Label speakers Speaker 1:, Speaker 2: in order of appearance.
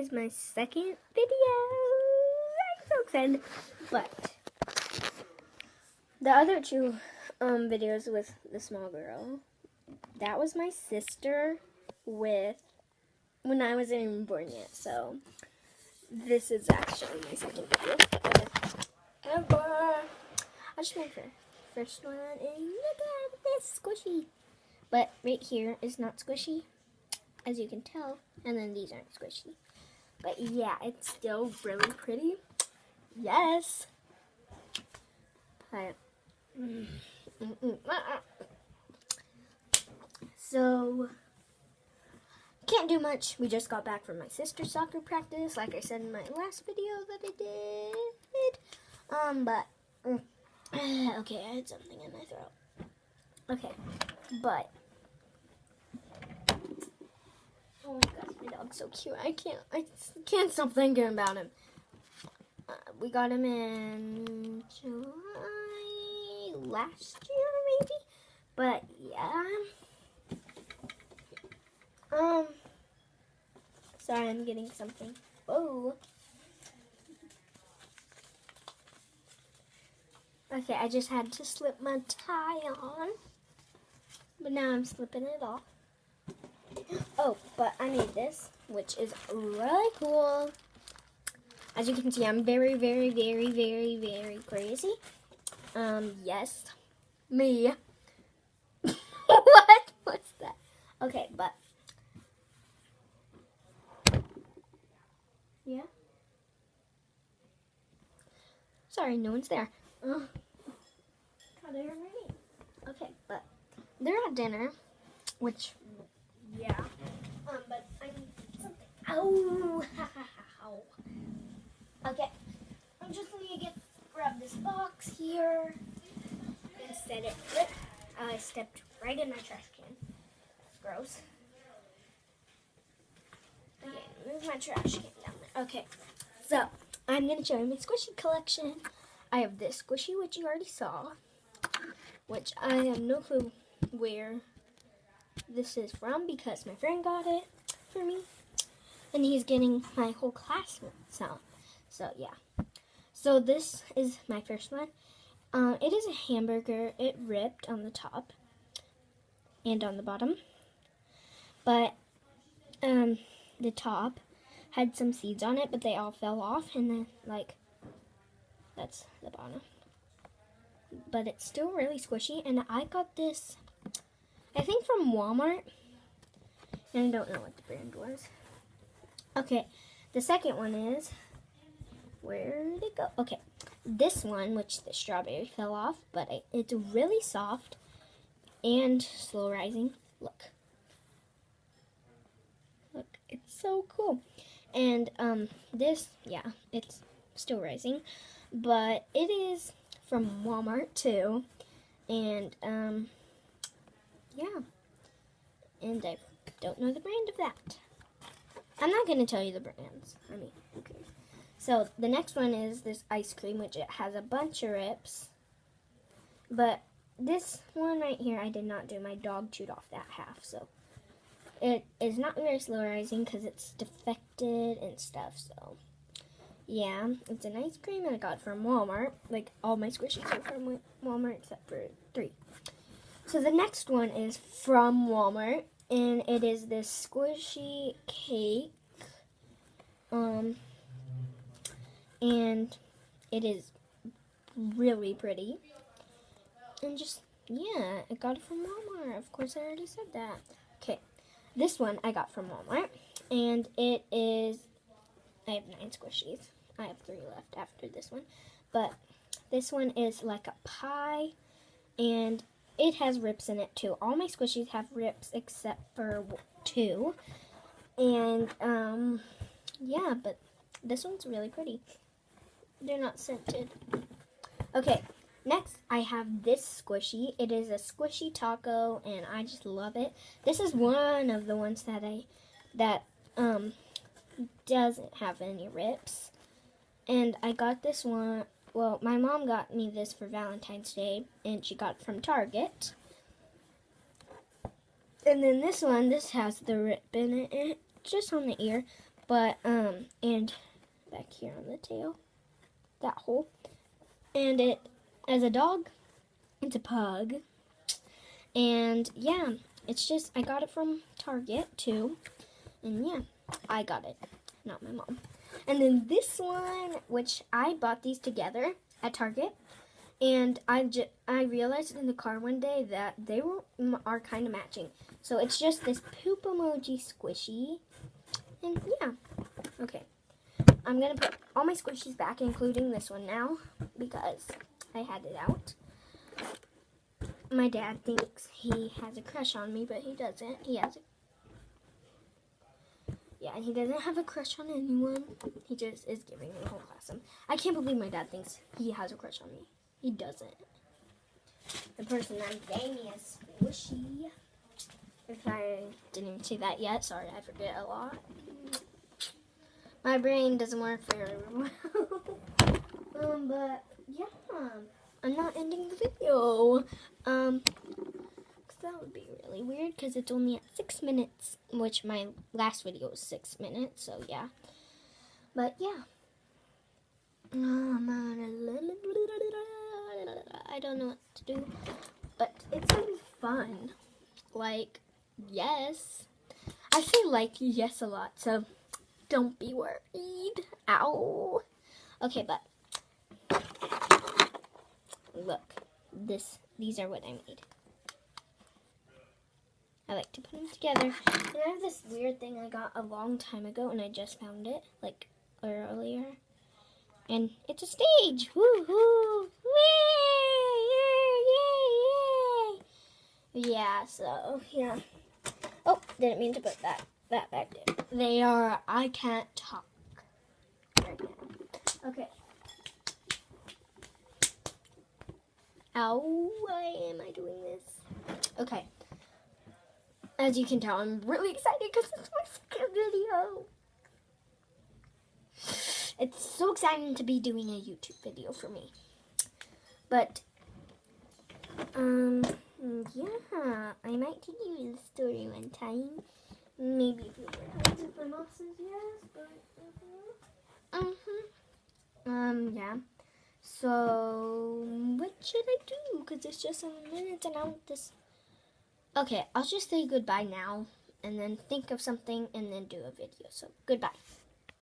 Speaker 1: is my second video. I'm so excited. But the other two videos with the small girl, that was my sister with when I wasn't even born yet. So this is actually my second video ever. I just made her first one, and look at this squishy. But right here is not squishy, as you can tell, and then these aren't squishy. But yeah, it's still really pretty. Yes. So, can't do much. We just got back from my sister's soccer practice, like I said in my last video that I did. Okay, I had something in my throat. Okay, but oh my gosh, my dog's so cute. I can't stop thinking about him. We got him in July last year, maybe. But yeah. Sorry, I'm getting something. Oh. Okay, I just had to slip my tie on. But now I'm slipping it off. Oh, but I made this, which is really cool. As you can see, I'm very, very, very, very, very crazy. Yes. Me. What? What's that? Okay, but. Yeah? Sorry, no one's there. Okay, but they're at dinner, which, yeah. But I need something. Ow! Okay, I'm just gonna grab this box here and set it. I stepped right in my trash can. Gross. Okay, move my trash can down there. Okay, so I'm gonna show you my squishy collection. I have this squishy, which you already saw, which I have no clue where this is from because my friend got it for me, and he's getting my whole class some. So yeah. So this is my first one. It is a hamburger. It ripped on the top and on the bottom, but the top had some seeds on it, but they all fell off, and then that's the bottom. But it's still really squishy, and I got this, I think, from Walmart, and I don't know what the brand was. Okay, the second one is, where did it go? Okay, this one, which the strawberry fell off, but it's really soft and slow rising. Look, it's so cool. And this, yeah, it's still rising, but it is from Walmart too, and yeah, and I don't know the brand of that. I'm not going to tell you the brands. I mean, okay. So the next one is this ice cream, which it has a bunch of rips, but this one right here I did not do. My dog chewed off that half, so it is not very slow rising because it's defected and stuff. So yeah, it's an ice cream, and I got it from Walmart. Like, all my squishies are from Walmart except for 3. So the next one is from Walmart, and it is this squishy cake. And it is really pretty. And just, yeah, I got it from Walmart. Of course, I already said that. Okay, this one I got from Walmart, and it is, I have 9 squishies. I have 3 left after this one. But this one is like a pie, and it has rips in it too. All my squishies have rips except for 2. And, yeah, but this one's really pretty. They're not scented. Okay, next I have this squishy. It is a squishy taco, and I just love it. This is one of the ones that doesn't have any rips. And I got this one, well, my mom got me this for Valentine's Day, and she got it from Target. And then this one, this has the rip in it, just on the ear, But, and back here on the tail, that hole. And it, as a dog, it's a pug. And yeah, it's just, I got it from Target too. And yeah, I got it, not my mom. And then this one, which I bought these together at Target. And I realized in the car one day that they are kind of matching. So it's just this poop emoji squishy. And yeah, okay. I'm going to put all my squishies back, including this one now, because I had it out. My dad thinks he has a crush on me, but he doesn't. He doesn't have a crush on anyone. He just is giving me the whole class. I can't believe my dad thinks he has a crush on me. He doesn't. The person that gave me is squishy. If I didn't even say that yet, sorry, I forget a lot. My brain doesn't work very well. But yeah, I'm not ending the video. 'Cause that would be really weird because it's only at 6 minutes, which my last video was 6 minutes, so yeah. But yeah. I don't know what to do, but it's gonna be fun. Like, yes. I say like yes a lot, so don't be worried. Ow. Okay, but look, these are what I made. I like to put them together. And I have this weird thing I got a long time ago, and I just found it, like, earlier. And it's a stage. Woo-hoo! Yay! Yeah, so, yeah. Oh, didn't mean to put that back there. They are, I can't talk right now. Okay. Ow, why am I doing this? Okay. As you can tell, I'm really excited because it's my second video. It's so exciting to be doing a YouTube video for me. But, yeah, I might take you to the story one time. Maybe if you were if my mom says yes, but, yeah. So, what should I do? Because it's just 7 minutes and I want this. Okay, I'll just say goodbye now and then think of something and then do a video. So, goodbye.